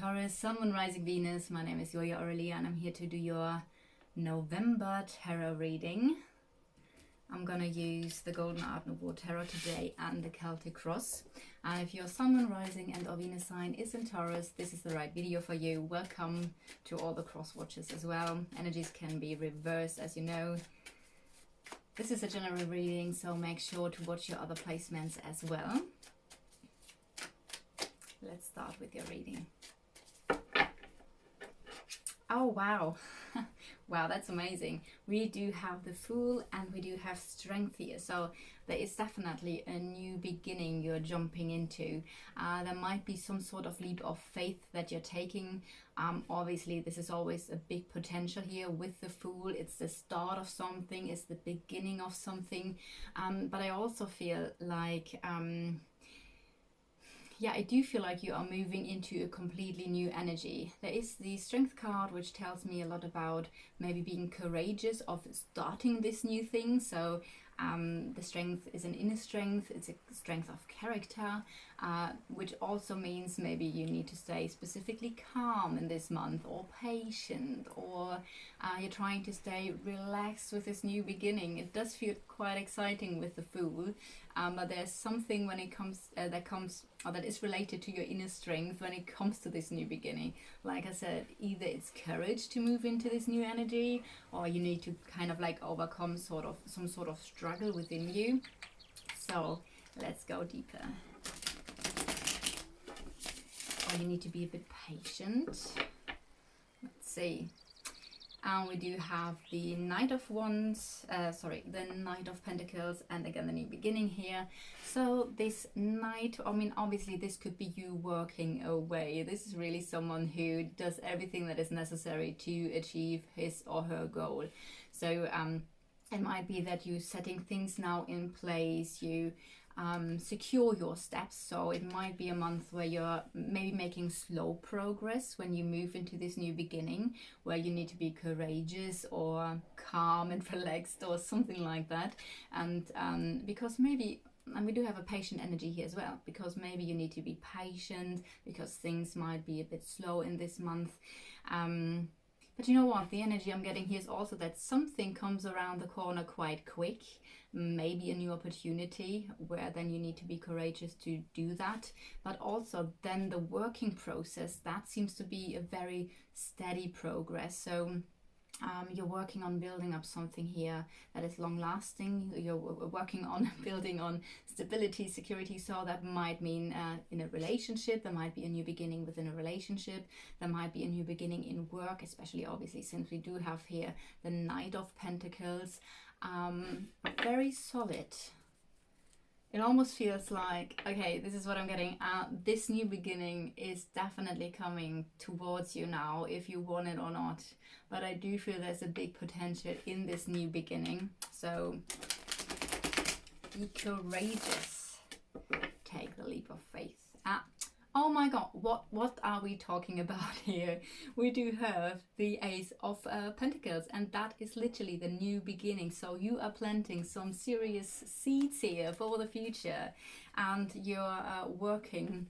Taurus, Sun, Moon, Rising, Venus. My name is Julia Aurelia and I'm here to do your November tarot reading. I'm going to use the Golden Art Nouveau Tarot today and the Celtic Cross. And if your Sun, Moon, Rising and or Venus sign is in Taurus, this is the right video for you. Welcome to all the cross watchers as well. Energies can be reversed, as you know. This is a general reading, so make sure to watch your other placements as well. Let's start with your reading. Oh, wow. Wow, that's amazing. We do have the Fool and we do have Strength here. So there is definitely a new beginning you're jumping into. There might be some sort of leap of faith that you're taking. Obviously, this is always a big potential here with the Fool. It's the start of something. It's the beginning of something. But I also feel like... yeah, I do feel like you are moving into a completely new energy. There is the Strength card, which tells me a lot about maybe being courageous of starting this new thing. So the Strength is an inner strength. It's a strength of character, which also means maybe you need to stay specifically calm in this month, or patient, or you're trying to stay relaxed with this new beginning. It does feel quite exciting with the Fool, but there's something when it comes that is related to your inner strength when it comes to this new beginning. Like I said, either it's courage to move into this new energy, or you need to kind of like overcome some sort of struggle within you. So let's go deeper. Or you need to be a bit patient. Let's see. And we do have the Knight of Wands, the Knight of Pentacles, and again the new beginning here. So this Knight, I mean, obviously this could be you working away. This is really someone who does everything that is necessary to achieve his or her goal. So it might be that you're setting things now in place, you secure your steps. So it might be a month where you're maybe making slow progress when you move into this new beginning, where you need to be courageous or calm and relaxed or something like that. And because maybe, and we do have a patient energy here as well, because maybe you need to be patient because things might be a bit slow in this month. But you know what, the energy I'm getting here is also that something comes around the corner quite quick, maybe a new opportunity where then you need to be courageous to do that. But also then the working process, that seems to be a very steady progress. So you're working on building up something here that is long lasting. You're working on building on stability, security. So that might mean in a relationship, there might be a new beginning within a relationship. There might be a new beginning in work, especially obviously since we do have here the Knight of Pentacles. Very solid. It almost feels like, okay, this is what I'm getting. This new beginning is definitely coming towards you now, if you want it or not. But I do feel there's a big potential in this new beginning. So be courageous. Take the leap of faith. Oh my God, what are we talking about here? We do have the Ace of Pentacles, and that is literally the new beginning. So you are planting some serious seeds here for the future, and you're working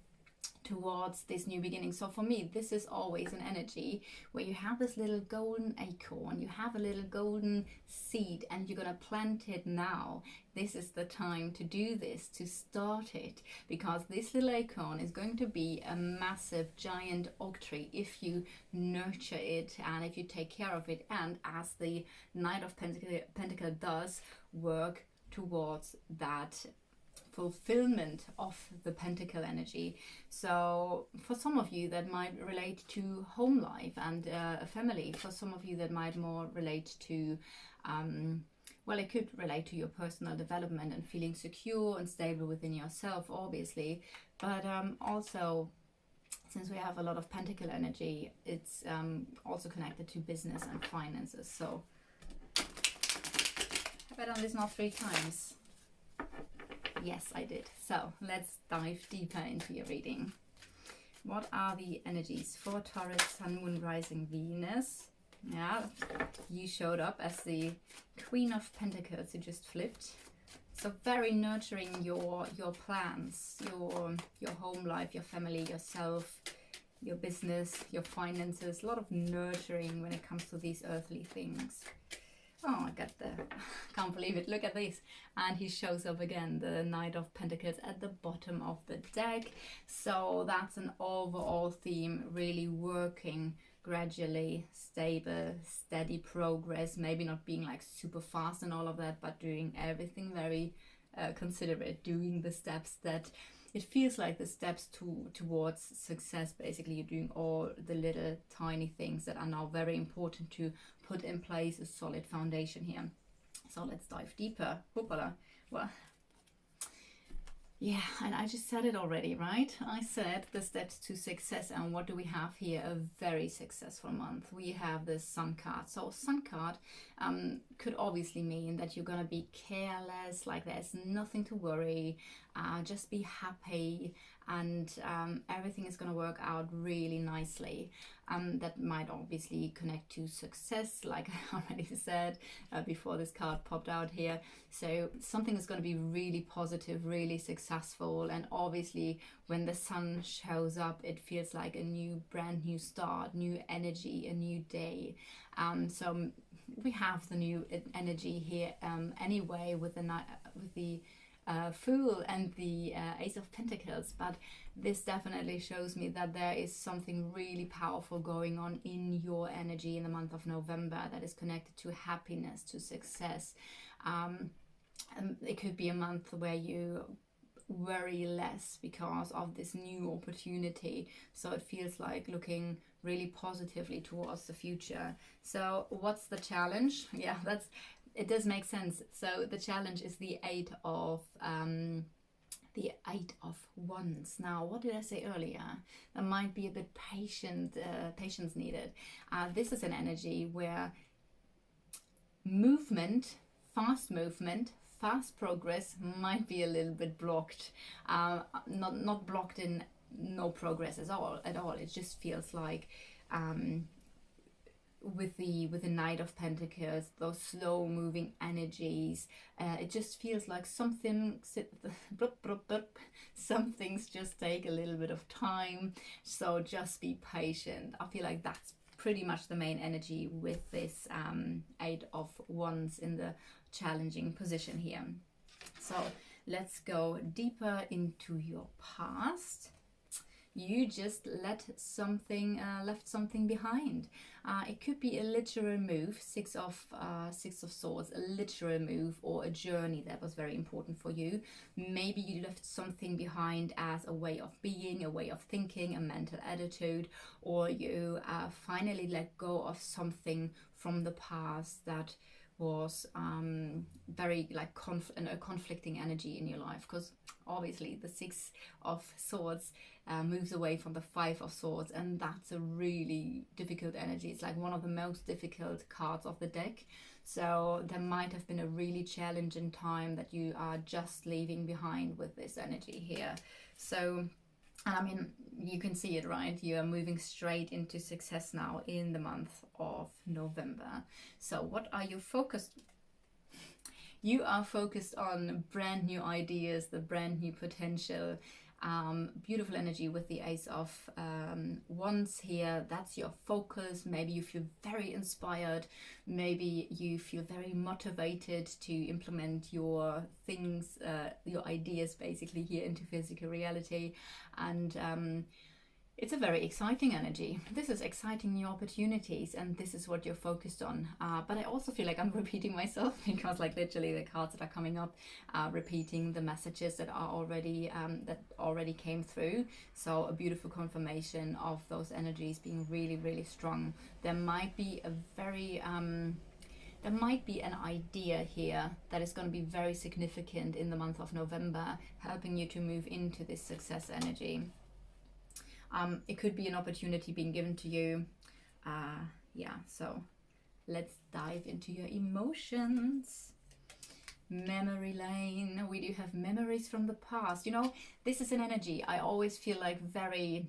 towards this new beginning. So for me, this is always an energy where you have this little golden acorn, you have a little golden seed, and you're gonna plant it now. This is the time to do this, to start it, because this little acorn is going to be a massive giant oak tree if you nurture it and if you take care of it, and as the Knight of Pentacle does, work towards that fulfillment of the pentacle energy. So for some of you that might relate to home life and a family. For some of you that might more relate to well, it could relate to your personal development and feeling secure and stable within yourself, obviously, but also since we have a lot of pentacle energy, it's also connected to business and finances. So have I done this now 3 times? Yes, I did. So let's dive deeper into your reading. What are the energies for Taurus, Sun, Moon, Rising, Venus? Yeah, you showed up as the Queen of Pentacles. You just flipped. So very nurturing your plans, your home life, your family, yourself. your business, your finances, a lot of nurturing when it comes to these earthly things. Oh, I got the, can't believe it, look at this. And he shows up again, the Knight of Pentacles at the bottom of the deck. So that's an overall theme, really working gradually, stable, steady progress, maybe not being like super fast and all of that, but doing everything very considerate, doing the steps that it feels like the steps towards success. Basically, you're doing all the little tiny things that are now very important to put in place a solid foundation here. So let's dive deeper. Hoopala. Well, yeah, and I just said it already, right? I said the steps to success, and what do we have here? A very successful month. We have the Sun card. So Sun card could obviously mean that you're gonna be careless, like there's nothing to worry, just be happy, and everything is gonna work out really nicely. That might obviously connect to success, like I already said before this card popped out here. So something is going to be really positive, really successful, and obviously when the sun shows up, it feels like a new, brand new start, new energy, a new day. So we have the new energy here anyway with the Fool and the Ace of Pentacles, but this definitely shows me that there is something really powerful going on in your energy in the month of November that is connected to happiness, to success. And it could be a month where you worry less because of this new opportunity, so it feels like looking really positively towards the future. So what's the challenge? Yeah, it does make sense. So the challenge is the Eight of Wands. Now, what did I say earlier? There might be a bit patience needed. This is an energy where fast progress might be a little bit blocked. Not blocked in no progress at all. It just feels like with the Knight of Pentacles, those slow moving energies, it just feels like some things just take a little bit of time, so just be patient. I feel like that's pretty much the main energy with this Eight of Wands in the challenging position here. So let's go deeper into your past. You just left something behind. It could be a literal move, Six of Swords, a literal move or a journey that was very important for you. Maybe you left something behind as a way of being, a way of thinking, a mental attitude, or you finally let go of something from the past that was very like a conflicting energy in your life, because obviously the Six of Swords moves away from the Five of Swords, and that's a really difficult energy. It's like one of the most difficult cards of the deck. So there might have been a really challenging time that you are just leaving behind with this energy here. So, and I mean, you can see it, right? You are moving straight into success now in the month of November. So what are you focused? You are focused on brand new ideas, the brand new potential. Beautiful energy with the Ace of Wands here. That's your focus. Maybe you feel very inspired. Maybe you feel very motivated to implement your things, your ideas basically here into physical reality. And it's a very exciting energy. This is exciting new opportunities, and this is what you're focused on. But I also feel like I'm repeating myself, because like literally the cards that are coming up are repeating the messages that are already came through. So a beautiful confirmation of those energies being really, really strong. There might be an idea here that is going to be very significant in the month of November, helping you to move into this success energy. It could be an opportunity being given to you. Yeah, so let's dive into your emotions. Memory lane. We do have memories from the past. You know, this is an energy I always feel like very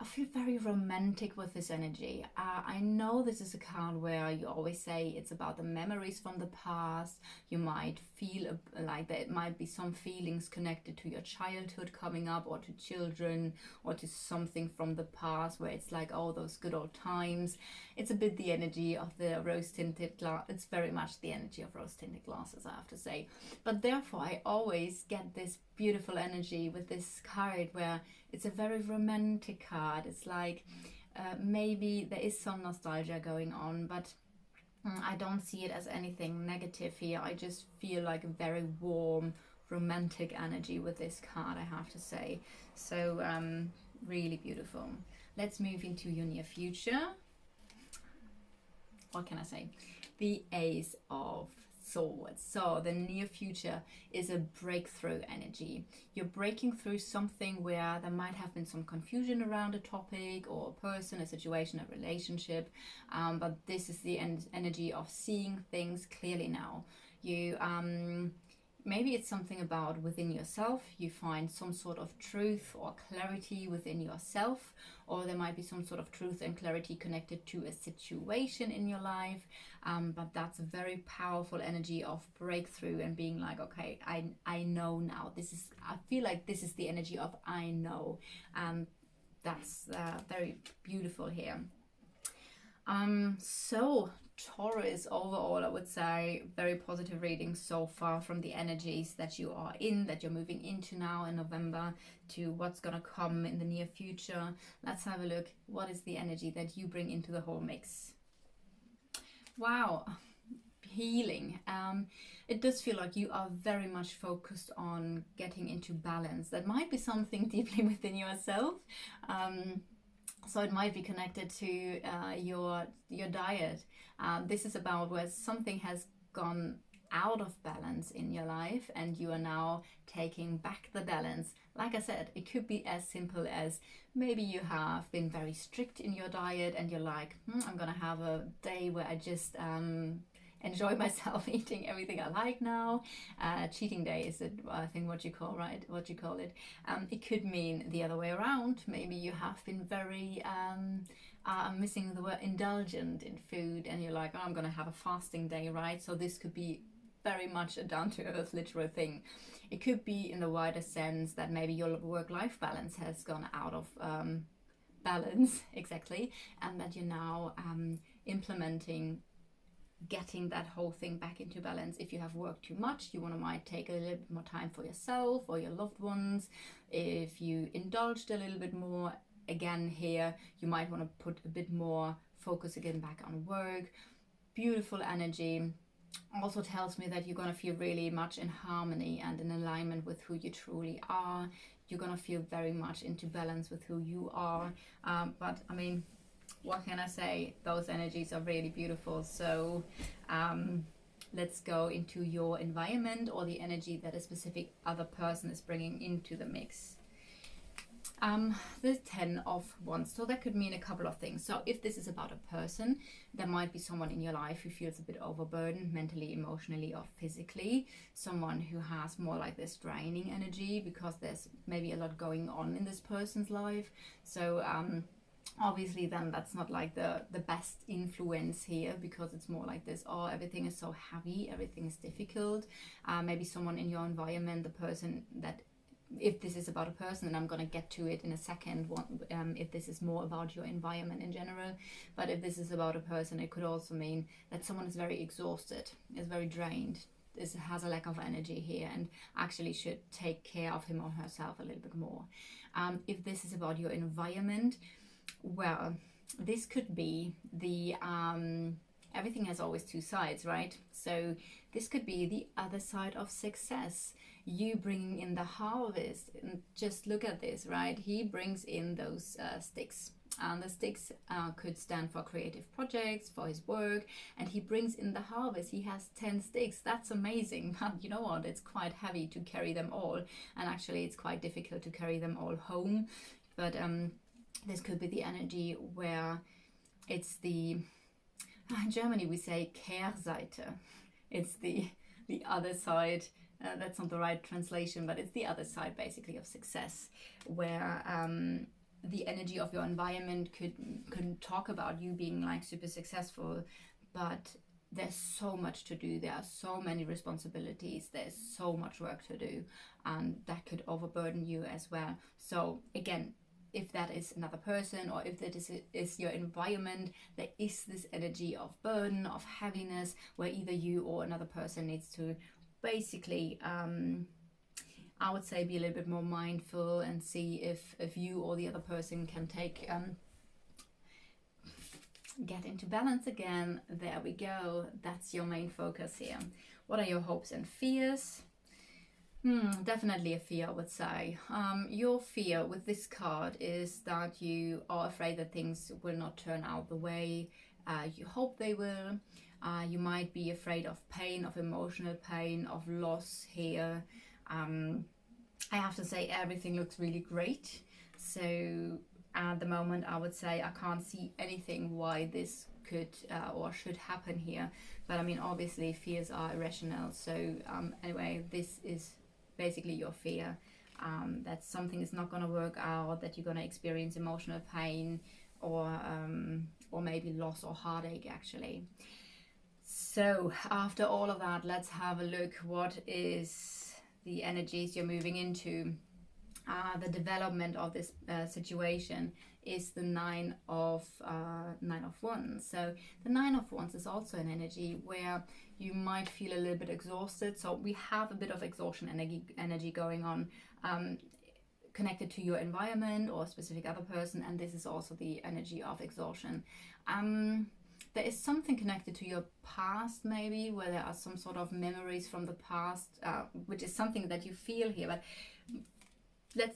I feel very romantic with this energy. I know this is a card where you always say it's about the memories from the past. You might feel like there might be some feelings connected to your childhood coming up, or to children, or to something from the past where it's like, oh, those good old times. It's a bit the energy of the rose-tinted glass. It's very much the energy of rose-tinted glasses, I have to say. But therefore, I always get this beautiful energy with this card where it's a very romantic card. It's like maybe there is some nostalgia going on, but I don't see it as anything negative here. I just feel like a very warm, romantic energy with this card, I have to say. So really beautiful. Let's move into your near future. What can I say? The Ace of Swords. So the near future is a breakthrough energy. You're breaking through something where there might have been some confusion around a topic or a person, a situation, a relationship, but this is the energy of seeing things clearly now. You maybe it's something about within yourself. You find some sort of truth or clarity within yourself, or there might be some sort of truth and clarity connected to a situation in your life. But that's a very powerful energy of breakthrough and being like, okay, I know now. I feel like this is the energy of I know. That's very beautiful here. So Taurus, overall, I would say very positive reading so far from the energies that you are in, that you're moving into now in November, to what's going to come in the near future. Let's have a look. What is the energy that you bring into the whole mix? Wow. Healing. It does feel like you are very much focused on getting into balance. That might be something deeply within yourself. So it might be connected to your diet. This is about where something has gone out of balance in your life and you are now taking back the balance. Like I said, it could be as simple as maybe you have been very strict in your diet and you're like, I'm gonna have a day where I just enjoy myself eating everything I like now. Cheating day is it, I think what you call it. It could mean the other way around. Maybe you have been very I'm missing the word indulgent in food and you're like, oh, I'm gonna have a fasting day, right? So this could be very much a down-to-earth literal thing. It could be in the wider sense that maybe your work-life balance has gone out of balance, exactly, and that you're now implementing getting that whole thing back into balance. If you have worked too much, you might take a little bit more time for yourself or your loved ones. If you indulged a little bit more, again here, you might want to put a bit more focus again back on work. Beautiful energy. Also tells me that you're going to feel really much in harmony and in alignment with who you truly are. You're going to feel very much into balance with who you are. But I mean, what can I say? Those energies are really beautiful. So let's go into your environment or the energy that a specific other person is bringing into the mix. The 10 of Wands. So that could mean a couple of things. So if this is about a person, there might be someone in your life who feels a bit overburdened mentally, emotionally, or physically. Someone who has more like this draining energy because there's maybe a lot going on in this person's life. So obviously then that's not like the best influence here, because it's more like this, oh, everything is so heavy, everything is difficult. Maybe someone in your environment, the person that, if this is about a person, and I'm going to get to it in a second, if this is more about your environment in general, but if this is about a person, it could also mean that someone is very exhausted, is very drained, has a lack of energy here, and actually should take care of him or herself a little bit more. If this is about your environment, well, this could be the everything has always two sides, right? So this could be the other side of success, you bringing in the harvest. And just look at this, right? He brings in those sticks, and the sticks could stand for creative projects, for his work, and he brings in the harvest. He has 10 sticks. That's amazing. But you know what, it's quite heavy to carry them all, and actually it's quite difficult to carry them all home. But this could be the energy where it's the, in Germany we say Kehrseite. It's the other side. That's not the right translation, but it's the other side basically of success, where the energy of your environment could talk about you being like super successful, but there's so much to do, there are so many responsibilities, there's so much work to do, and that could overburden you as well. So again, if that is another person, or if that is your environment, there is this energy of burden, of heaviness, where either you or another person needs to basically I would say be a little bit more mindful and see if you or the other person can take get into balance again. There we go. That's your main focus here. What are your hopes and fears? Definitely a fear, I would say. Your fear with this card is that you are afraid that things will not turn out the way you hope they will. You might be afraid of pain, of emotional pain, of loss here. I have to say everything looks really great. So at the moment, I would say I can't see anything why this could or should happen here. But I mean, obviously fears are irrational. So anyway, this is basically your fear that something is not going to work out, that you're going to experience emotional pain, or maybe loss or heartache actually. So after all of that, let's have a look. What is the energies you're moving into? The development of this situation is the Nine of Wands. So the Nine of Wands is also an energy where you might feel a little bit exhausted. So we have a bit of exhaustion energy going on, connected to your environment or a specific other person, and this is also the energy of exhaustion. There is something connected to your past, maybe, where there are some sort of memories from the past, which is something that you feel here. But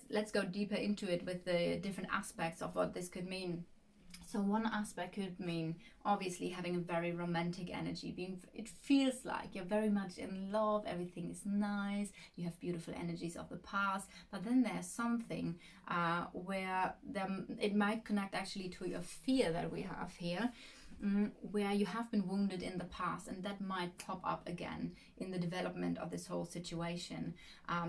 let's go deeper into it with the different aspects of what this could mean. So one aspect could mean obviously having a very romantic energy. It feels like you're very much in love, everything is nice, you have beautiful energies of the past, but then there's something where it might connect actually to your fear that we have here, where you have been wounded in the past, and that might pop up again in the development of this whole situation.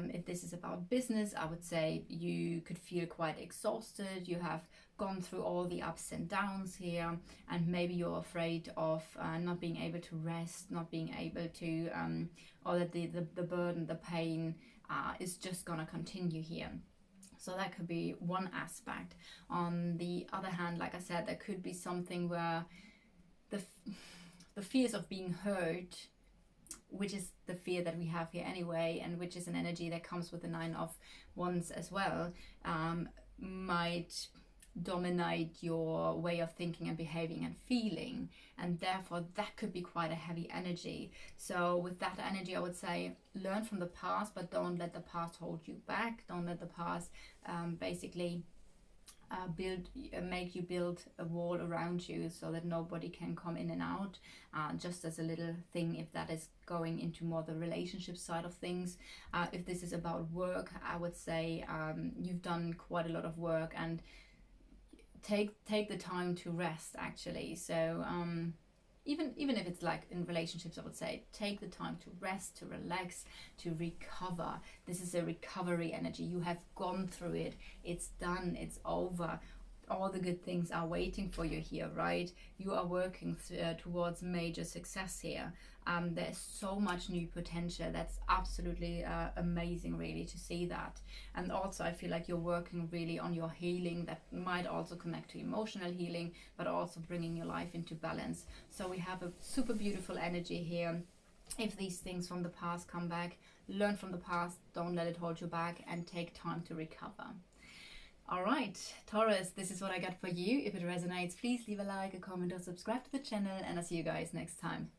If this is about business, I would say you could feel quite exhausted. You have gone through all the ups and downs here, and maybe you're afraid of not being able to rest, not being able to, or that the burden, the pain is just gonna continue here. So that could be one aspect. On the other hand, like I said, there could be something where the fears of being hurt, which is the fear that we have here anyway, and which is an energy that comes with the Nine of Wands as well, might dominate your way of thinking and behaving and feeling, and therefore that could be quite a heavy energy. So with that energy, I would say learn from the past, but don't let the past hold you back. Don't let the past basically make you build a wall around you so that nobody can come in and out, just as a little thing if that is going into more the relationship side of things. If this is about work, I would say you've done quite a lot of work, and take the time to rest actually. So even if it's like in relationships, I would say take the time to rest, to relax, to recover. This is a recovery energy. You have gone through it, it's done, it's over. All the good things are waiting for you here, right? You are working towards major success here. There's so much new potential. That's absolutely amazing, really, to see that. And also I feel like you're working really on your healing. That might also connect to emotional healing, but also bringing your life into balance. So we have a super beautiful energy here. If these things from the past come back, learn from the past, don't let it hold you back, and take time to recover. All right, Taurus, this is what I got for you. If it resonates, please leave a like, a comment, or subscribe to the channel, and I'll see you guys next time.